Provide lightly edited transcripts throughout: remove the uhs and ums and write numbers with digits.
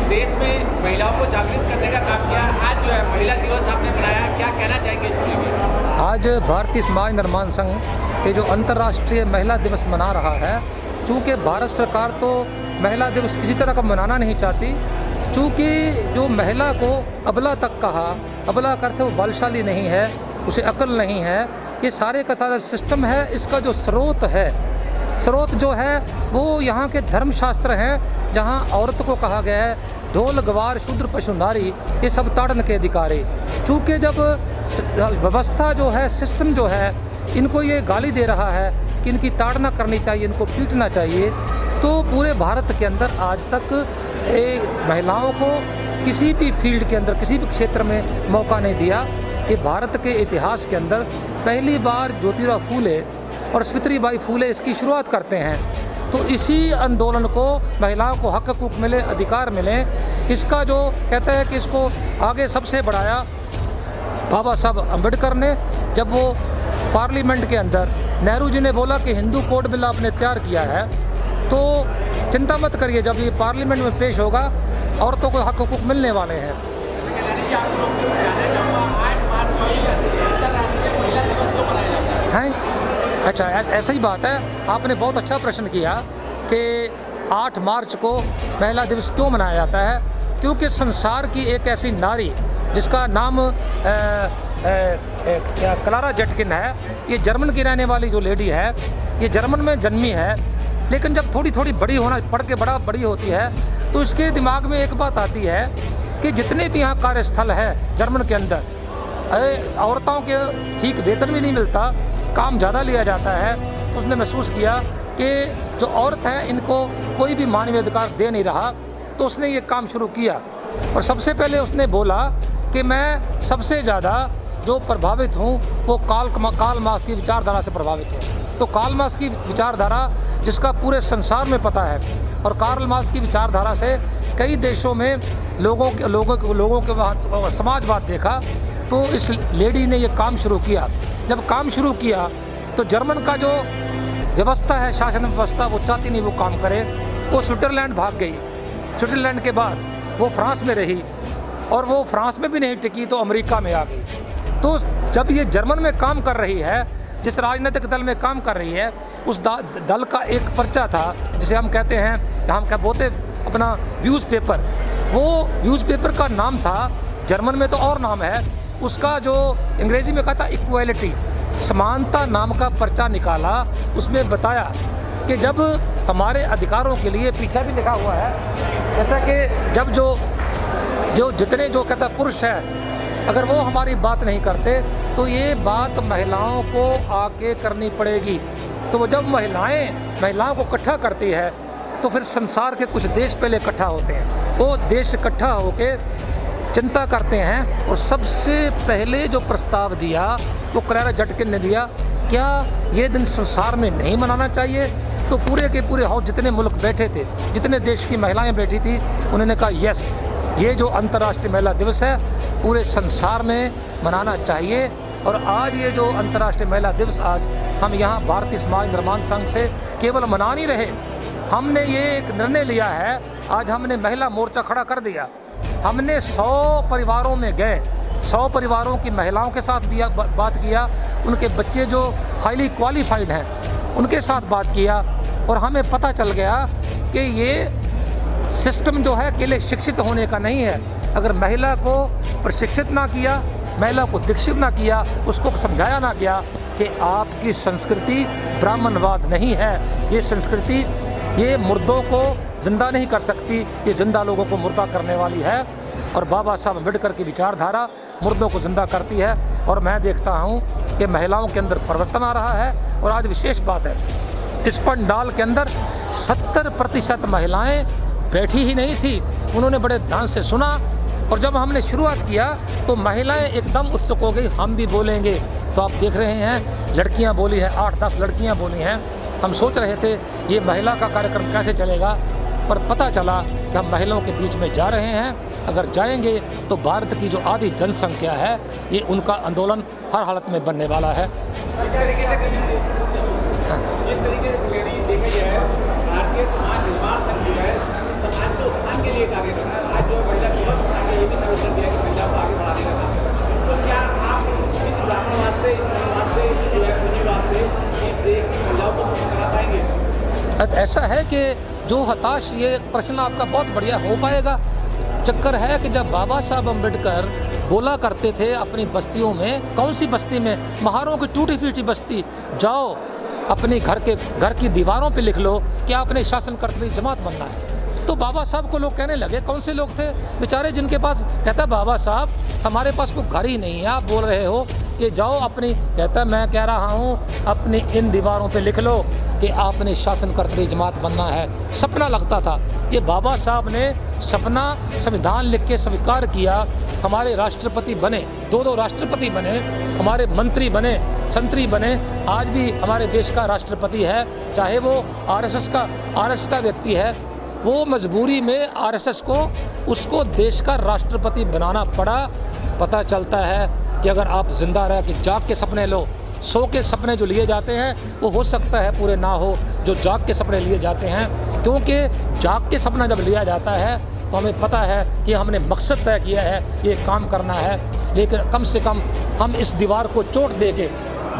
देश में महिलाओं को जागृत करने का काम किया। आज जो है महिला दिवस आपने मनाया, क्या कहना चाहेंगे इसको लेकर? आज भारतीय समाज निर्माण संघ ये जो अंतर्राष्ट्रीय महिला दिवस मना रहा है, चूँकि भारत सरकार तो महिला दिवस किसी तरह का मनाना नहीं चाहती, चूँकि जो महिला को अबला तक कहा, अबला करते वो बलशाली नहीं है, उसे अकल नहीं है, ये सारे का सारा सिस्टम है। इसका जो स्रोत जो है वो यहाँ के धर्मशास्त्र हैं, जहाँ औरत को कहा गया है ढोल गवार शूद्र पशु नारी ये सब ताड़न के अधिकारी। चूँकि जब व्यवस्था जो है, सिस्टम जो है, इनको ये गाली दे रहा है कि इनकी ताड़ना करनी चाहिए, इनको पीटना चाहिए, तो पूरे भारत के अंदर आज तक महिलाओं को किसी भी फील्ड के अंदर, किसी भी क्षेत्र में मौका नहीं दिया। कि भारत के इतिहास के अंदर पहली बार ज्योतिराव फूले और सावित्रीबाई फूले इसकी शुरुआत करते हैं। तो इसी आंदोलन को महिलाओं को हक हकूक मिले, अधिकार मिले, इसका जो कहता है कि इसको आगे सबसे बढ़ाया बाबा साहब अम्बेडकर ने। जब वो पार्लियामेंट के अंदर नेहरू जी ने बोला कि हिंदू कोड बिल आपने तैयार किया है, तो चिंता मत करिए, जब ये पार्लियामेंट में पेश होगा औरतों को हक हकूक मिलने वाले हैं। हैं? अच्छा, ऐसा ही बात है। आपने बहुत अच्छा प्रश्न किया कि 8 मार्च को महिला दिवस क्यों मनाया जाता है। क्योंकि संसार की एक ऐसी नारी जिसका नाम क्लारा जेटकिन है, ये जर्मन की रहने वाली जो लेडी है, ये जर्मन में जन्मी है, लेकिन जब थोड़ी थोड़ी बड़ी होना, पढ़ के बड़ी होती है, तो इसके दिमाग में एक बात आती है कि जितने भी यहाँ कार्यस्थल है जर्मन के अंदर, औरतों के ठीक वेतन भी नहीं मिलता, काम ज़्यादा लिया जाता है। उसने महसूस किया कि जो औरत है इनको कोई भी मानवीय अधिकार दे नहीं रहा, तो उसने ये काम शुरू किया। और सबसे पहले उसने बोला कि मैं सबसे ज़्यादा जो प्रभावित हूँ वो कार्ल मार्क्स की विचारधारा से प्रभावित हूँ। तो कार्ल मार्क्स की विचारधारा जिसका पूरे संसार में पता है, और कार्ल मार्क्स की विचारधारा से कई देशों में लोगों के समाजवाद देखा, तो इस लेडी ने ये काम शुरू किया। जब काम शुरू किया तो जर्मन का जो व्यवस्था है, शासन व्यवस्था, वो चाहती नहीं वो काम करे, वो स्विट्ज़रलैंड भाग गई। स्विट्ज़रलैंड के बाद वो फ्रांस में रही, और वो फ्रांस में भी नहीं टिकी तो अमेरिका में आ गई। तो जब ये जर्मन में काम कर रही है, जिस राजनीतिक दल में काम कर रही है, उस दल का एक पर्चा था जिसे हम कहते हैं, हम क्या बोलते अपना न्यूज़पेपर, वो न्यूज़पेपर का नाम था, जर्मन में तो और नाम है उसका, जो अंग्रेज़ी में कहा था इक्वालिटी, समानता नाम का पर्चा निकाला। उसमें बताया कि जब हमारे अधिकारों के लिए, पीछे भी लिखा हुआ है, कहता है कि जब जो जितने जो कहता पुरुष है, अगर वो हमारी बात नहीं करते तो ये बात महिलाओं को आके करनी पड़ेगी। तो वो जब महिलाओं को इकट्ठा करती है, तो फिर संसार के कुछ देश पहले इकट्ठा होते हैं, वो देश इकट्ठा होके चिंता करते हैं। और सबसे पहले जो प्रस्ताव दिया वो क्लारा जेटकिन ने दिया, क्या ये दिन संसार में नहीं मनाना चाहिए? तो पूरे के पूरे जितने मुल्क बैठे थे, जितने देश की महिलाएं बैठी थी, उन्होंने कहा यस, ये जो अंतर्राष्ट्रीय महिला दिवस है पूरे संसार में मनाना चाहिए। और आज ये जो अंतर्राष्ट्रीय महिला दिवस, आज हम यहाँ भारतीय समाज निर्माण संघ से केवल मना नहीं रहे, हमने ये एक निर्णय लिया है, आज हमने महिला मोर्चा खड़ा कर दिया। हमने 100 परिवारों में गए, 100 परिवारों की महिलाओं के साथ भी बात किया, उनके बच्चे जो हाईली क्वालिफाइड हैं उनके साथ बात किया, और हमें पता चल गया कि ये सिस्टम जो है अकेले शिक्षित होने का नहीं है। अगर महिला को प्रशिक्षित ना किया, महिला को दीक्षित ना किया, उसको समझाया ना गया कि आपकी संस्कृति ब्राह्मणवाद नहीं है, ये संस्कृति ये मुर्दों को ज़िंदा नहीं कर सकती, ये ज़िंदा लोगों को मुर्दा करने वाली है। और बाबा साहब अम्बेडकर की विचारधारा मुर्दों को ज़िंदा करती है। और मैं देखता हूँ कि महिलाओं के अंदर परिवर्तन आ रहा है। और आज विशेष बात है, इस पंडाल के अंदर 70% महिलाएं बैठी ही नहीं थी, उन्होंने बड़े ध्यान से सुना। और जब हमने शुरुआत किया तो महिलाएं एकदम उत्सुक हो गई, हम भी बोलेंगे। तो आप देख रहे हैं लड़कियां बोली है, 8-10 लड़कियां बोली हैं। हम सोच रहे थे ये महिला का कार्यक्रम कैसे चलेगा, पर पता चला कि हम महिलाओं के बीच में जा रहे हैं। अगर जाएंगे तो भारत की जो आधी जनसंख्या है, ये उनका आंदोलन हर हालत में बनने वाला है। जिस तरीके से देखा गया है, भारतीय समाज निर्माण संघ जो है, इस समाज के उत्थान के लिए कार्य कर रहा है। ये भी साबित कर दिया कि महिलाओं को आगे बढ़ाने का काम। तो क्या आप इस ब्राह्मणवाद से, इस मनवाद से, इस पूंजीवाद से इस देश की महिलाओं को मुक्त करा पाएंगे? ऐसा है कि जो हताश, ये प्रश्न आपका बहुत बढ़िया हो पाएगा। चक्कर है कि जब बाबा साहब अम्बेडकर बोला करते थे अपनी बस्तियों में, कौन सी बस्ती में, महारों की टूटी फूटी बस्ती, जाओ अपने घर की दीवारों पे लिख लो कि आपने शासनकर्ता जमात बनना है। तो बाबा साहब को लोग कहने लगे, कौन से लोग थे बेचारे जिनके पास, कहता बाबा साहब हमारे पास कोई घर ही नहीं है, आप बोल रहे हो कि जाओ अपनी, कहता मैं कह रहा हूँ अपनी इन दीवारों पे लिख लो कि आपने शासनकर्ता जमात बनना है। सपना लगता था। ये बाबा साहब ने सपना संविधान लिख के स्वीकार किया। हमारे राष्ट्रपति बने, 2 राष्ट्रपति बने, हमारे मंत्री बने, संतरी बने। आज भी हमारे देश का राष्ट्रपति है, चाहे वो आरएसएस का व्यक्ति है। वो मजबूरी में आरएसएस को, उसको देश का राष्ट्रपति बनाना पड़ा। पता चलता है कि अगर आप जिंदा रह के जाग के सपने लो, सो के सपने जो लिए जाते हैं वो हो सकता है पूरे ना हो, जो जाग के सपने लिए जाते हैं। क्योंकि जाग के सपना जब लिया जाता है तो हमें पता है कि हमने मकसद तय किया है, ये काम करना है। लेकिन कम से कम हम इस दीवार को चोट देंगे,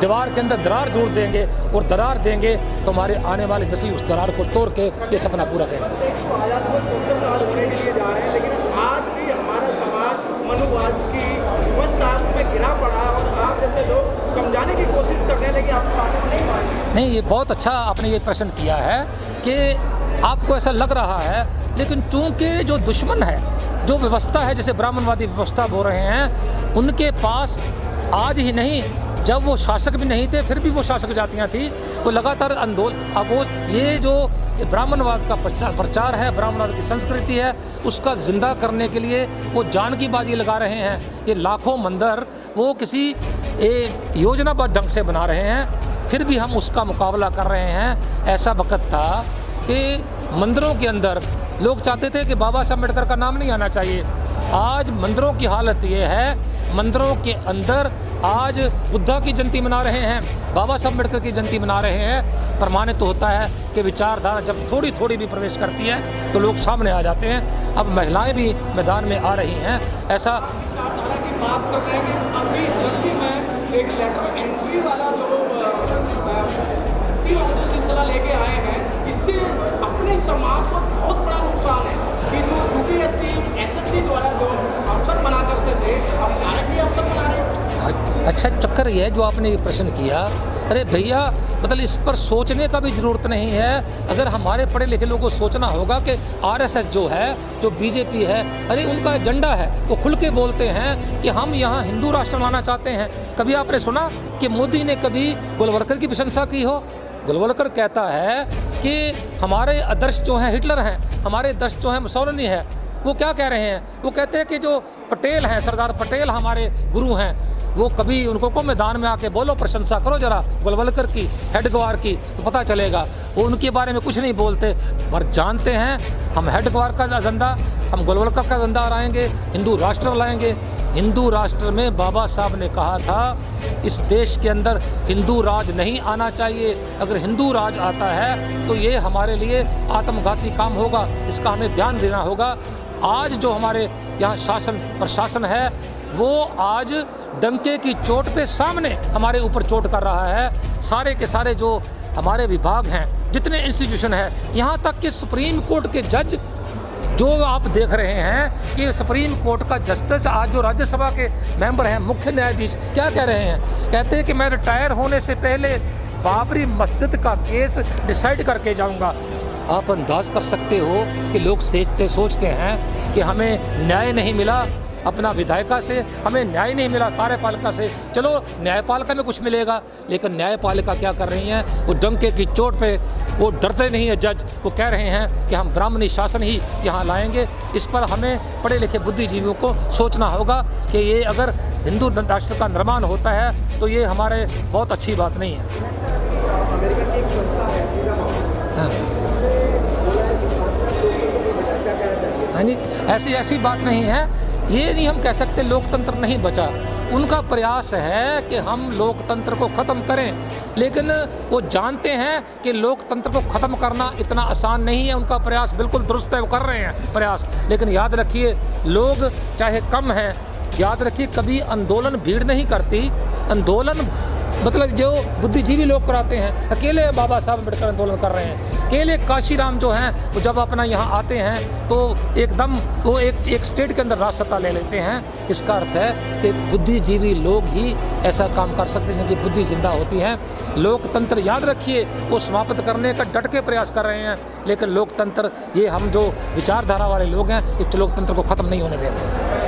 दीवार के अंदर दरार जोड़ देंगे, और दरार देंगे तो हमारे आने वाली नस्ल उस दरार को तोड़ के ये सपना पूरा करेंगे। आज़ाद को 14 साल होने के लिए जा रहे हैं, लेकिन आज भी हमारा समाज मनुवाद की वंशताल में गिरा पड़ा, और आप जैसे लोग समझाने की कोशिश कर रहे हैं, लेकिन आपकी बातें नहीं मान रही। नहीं, ये बहुत अच्छा आपने ये प्रश्न किया है कि आपको ऐसा लग रहा है, लेकिन चूंकि जो दुश्मन है, जो व्यवस्था है, जैसे ब्राह्मणवादी व्यवस्था बोल रहे हैं, उनके पास आज ही नहीं, जब वो शासक भी नहीं थे फिर भी वो शासक जातियाँ थी, वो लगातार आंदोलन। अब वो ये जो ब्राह्मणवाद का प्रचार है, ब्राह्मणवाद की संस्कृति है, उसका जिंदा करने के लिए वो जान की बाजी लगा रहे हैं। ये लाखों मंदिर वो किसी योजनाबद्ध ढंग से बना रहे हैं, फिर भी हम उसका मुकाबला कर रहे हैं। ऐसा वक्त था कि मंदिरों के अंदर लोग चाहते थे कि बाबा साहब अम्बेडकर का नाम नहीं आना चाहिए। आज मंदिरों की हालत ये है, मंदिरों के अंदर आज बुद्धा की जयंती मना रहे हैं, बाबा साहब अम्बेडकर की जयंती मना रहे हैं। प्रमाणित होता है कि विचारधारा जब थोड़ी थोड़ी भी प्रवेश करती है तो लोग सामने आ जाते हैं। अब महिलाएं भी मैदान में आ रही हैं। ऐसा की बात कर रहे हैं कि अभी जल्दी में एक लेटर एंट्री वाला जो सिलसिला लेके आए हैं, इससे अपने समाज को बहुत बड़ा नुकसान है कि जो यूपीएससी एसएससी द्वारा जो अफसर बना करते थे, अब डायरेक्टली अफसर बना रहे हैं। अच्छा चक्कर ये है जो आपने ये प्रश्न किया, अरे भैया मतलब इस पर सोचने का भी ज़रूरत नहीं है। अगर हमारे पढ़े लिखे लोगों को सोचना होगा कि आरएसएस जो है, जो बीजेपी है, अरे उनका एजेंडा है, वो खुल के बोलते हैं कि हम यहाँ हिंदू राष्ट्र बनाना चाहते हैं। कभी आपने सुना कि मोदी ने कभी गोलवलकर की प्रशंसा की हो? गोलवलकर कहता है कि हमारे आदर्श जो हैं हिटलर हैं, हमारे आदर्श जो हैं मुसोलिनी है। वो क्या कह रहे हैं? वो कहते हैं कि जो पटेल हैं, सरदार पटेल हमारे गुरु हैं, वो कभी उनको को मैदान में आके बोलो, प्रशंसा करो जरा गोलवलकर की, हेडगवार की, तो पता चलेगा। वो उनके बारे में कुछ नहीं बोलते, पर जानते हैं हम हेडगवार का एजेंडा, हम गोलवलकर का एजेंडा लाएंगे, हिंदू राष्ट्र लाएंगे। हिंदू राष्ट्र में बाबा साहब ने कहा था इस देश के अंदर हिंदू राज नहीं आना चाहिए। अगर हिंदू राज आता है तो ये हमारे लिए आत्मघाती काम होगा, इसका हमें ध्यान देना होगा। आज जो हमारे यहाँ शासन प्रशासन है वो आज डंके की चोट पे सामने हमारे ऊपर चोट कर रहा है। सारे के सारे जो हमारे विभाग हैं, जितने इंस्टीट्यूशन हैं, यहाँ तक कि सुप्रीम कोर्ट के जज जो आप देख रहे हैं कि सुप्रीम कोर्ट का जस्टिस, आज जो राज्यसभा के मेंबर हैं, मुख्य न्यायाधीश, क्या कह रहे हैं? कहते हैं कि मैं रिटायर होने से पहले बाबरी मस्जिद का केस डिसाइड करके जाऊंगा। आप अंदाज कर सकते हो कि लोग सोचते हैं कि हमें न्याय नहीं मिला अपना विधायिका से, हमें न्याय नहीं मिला कार्यपालिका से। चलो न्यायपालिका में कुछ मिलेगा, लेकिन न्यायपालिका क्या कर रही हैं? वो डंके की चोट पे वो डरते नहीं है जज, वो कह रहे हैं कि हम ब्राह्मणी शासन ही यहाँ लाएंगे। इस पर हमें पढ़े लिखे बुद्धिजीवियों को सोचना होगा कि ये अगर हिंदू राष्ट्र का निर्माण होता है तो ये हमारे बहुत अच्छी बात नहीं है। अमेरिका की एक संस्था है, हाँ जी, ऐसी बात नहीं है। ये नहीं हम कह सकते लोकतंत्र नहीं बचा। उनका प्रयास है कि हम लोकतंत्र को ख़त्म करें, लेकिन वो जानते हैं कि लोकतंत्र को ख़त्म करना इतना आसान नहीं है। उनका प्रयास बिल्कुल दुरुस्त है, वो कर रहे हैं प्रयास, लेकिन याद रखिए लोग चाहे कम हैं, याद रखिए कभी आंदोलन भीड़ नहीं करती, आंदोलन मतलब जो बुद्धिजीवी लोग कराते हैं। अकेले बाबा साहब अम्बेडकर आंदोलन कर रहे हैं, अकेले काशीराम जो हैं वो जब अपना यहाँ आते हैं तो एकदम वो एक स्टेट के अंदर राजसत्ता ले लेते हैं। इसका अर्थ है कि बुद्धिजीवी लोग ही ऐसा काम कर सकते हैं, जिनकी बुद्धि जिंदा होती है। लोकतंत्र याद रखिए वो समाप्त करने का डट के प्रयास कर रहे हैं, लेकिन लोकतंत्र ये हम जो विचारधारा वाले लोग हैं इस लोकतंत्र को ख़त्म नहीं होने देंगे।